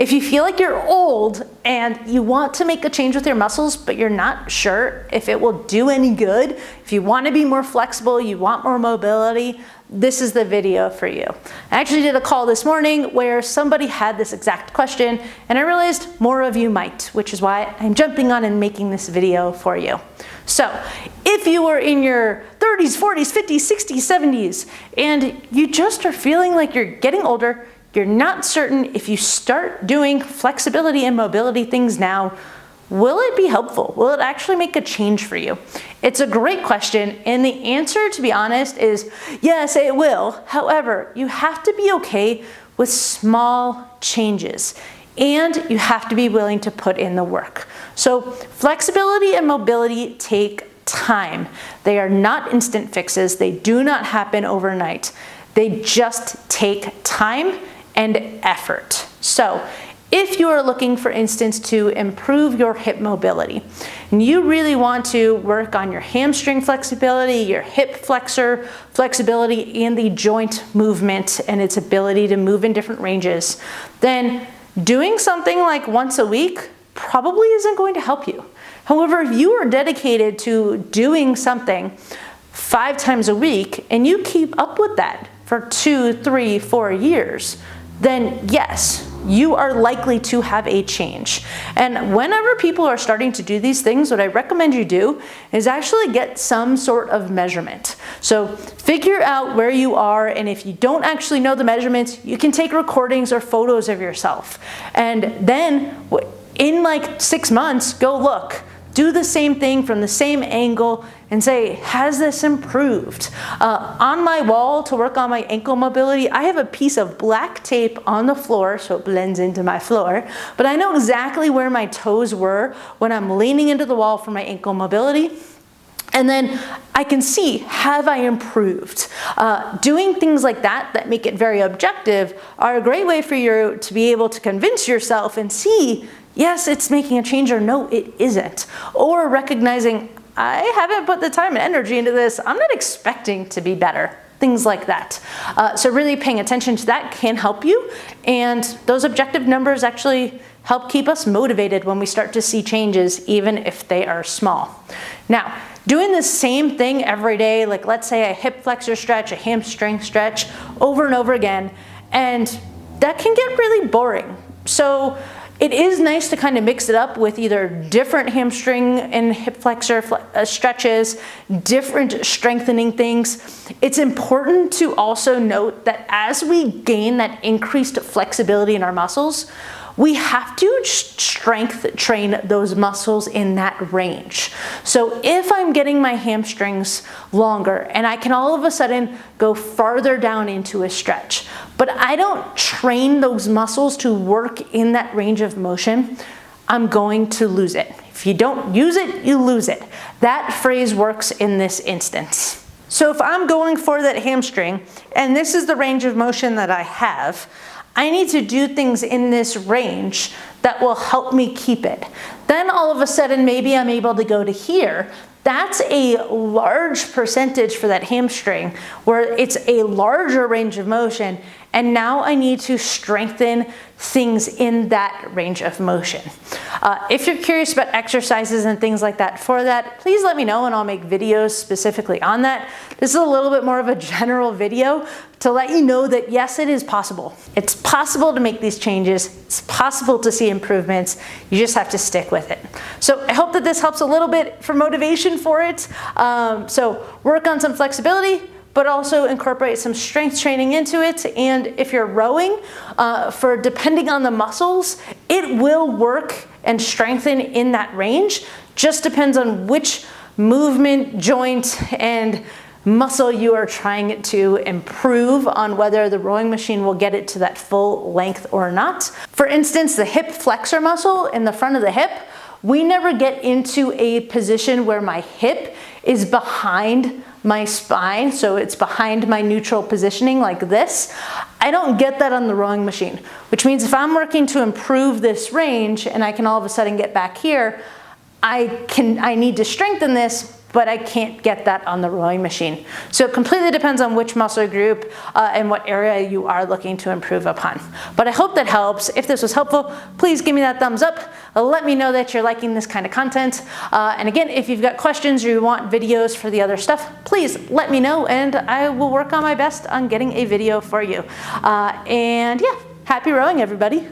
If you feel like you're old and you want to make a change with your muscles, but you're not sure if it will do any good, if you want to be more flexible, you want more mobility, this is the video for you. I actually did a call this morning where somebody had this exact question, and I realized more of you might, which is why I'm jumping on and making this video for you. So if you are in your 30s, 40s, 50s, 60s, 70s, and you just are feeling like you're getting older, you're not certain if you start doing flexibility and mobility things now, will it be helpful? Will it actually make a change for you? It's a great question, and the answer, to be honest, is yes, it will. However, you have to be okay with small changes, and you have to be willing to put in the work. So flexibility and mobility take time. They are not instant fixes. They do not happen overnight. They just take time and effort. So if you are looking, for instance, to improve your hip mobility, and you really want to work on your hamstring flexibility, your hip flexor flexibility, and the joint movement and its ability to move in different ranges, then doing something like once a week probably isn't going to help you. However, if you are dedicated to doing something 5 times a week and you keep up with that for 2, 3, 4 years, then yes, you are likely to have a change. And whenever people are starting to do these things, what I recommend you do is actually get some sort of measurement. So figure out where you are, and if you don't actually know the measurements, you can take recordings or photos of yourself. And then in like 6 months, go look. Do the same thing from the same angle and say, has this improved? On my wall to work on my ankle mobility, I have a piece of black tape on the floor so it blends into my floor, but I know exactly where my toes were when I'm leaning into the wall for my ankle mobility. And then I can see, have I improved? Doing things like that make it very objective are a great way for you to be able to convince yourself and see, yes, it's making a change, or no, it isn't. Or recognizing, I haven't put the time and energy into this, I'm not expecting to be better. Things like that. So really paying attention to that can help you, and those objective numbers actually help keep us motivated when we start to see changes, even if they are small. Now, doing the same thing every day, like let's say a hip flexor stretch, a hamstring stretch, over and over again, and that can get really boring. So it is nice to kind of mix it up with either different hamstring and hip flexor stretches, different strengthening things. It's important to also note that as we gain that increased flexibility in our muscles, we have to strength train those muscles in that range. So if I'm getting my hamstrings longer and I can all of a sudden go farther down into a stretch, but I don't train those muscles to work in that range of motion, I'm going to lose it. If you don't use it, you lose it. That phrase works in this instance. So if I'm going for that hamstring, and this is the range of motion that I have, I need to do things in this range that will help me keep it. Then all of a sudden, maybe I'm able to go to here. That's a large percentage for that hamstring, where it's a larger range of motion, and now I need to strengthen things in that range of motion. If you're curious about exercises and things like that for that, please let me know and I'll make videos specifically on that. This is a little bit more of a general video to let you know that yes, it is possible. It's possible to make these changes. It's possible to see improvements. You just have to stick with it. So I hope that this helps a little bit for motivation for it. So work on some flexibility, but also incorporate some strength training into it. And if you're rowing, depending on the muscles, it will work and strengthen in that range. Just depends on which movement, joint, and muscle you are trying to improve on whether the rowing machine will get it to that full length or not. For instance, the hip flexor muscle in the front of the hip, we never get into a position where my hip is behind my spine, so it's behind my neutral positioning like this. I don't get that on the rowing machine, which means if I'm working to improve this range and I can all of a sudden get back here, I need to strengthen this, but I can't get that on the rowing machine. So it completely depends on which muscle group and what area you are looking to improve upon. But I hope that helps. If this was helpful, please give me that thumbs up. Let me know that you're liking this kind of content. And again, if you've got questions or you want videos for the other stuff, please let me know and I will work on my best on getting a video for you. And yeah, happy rowing, everybody.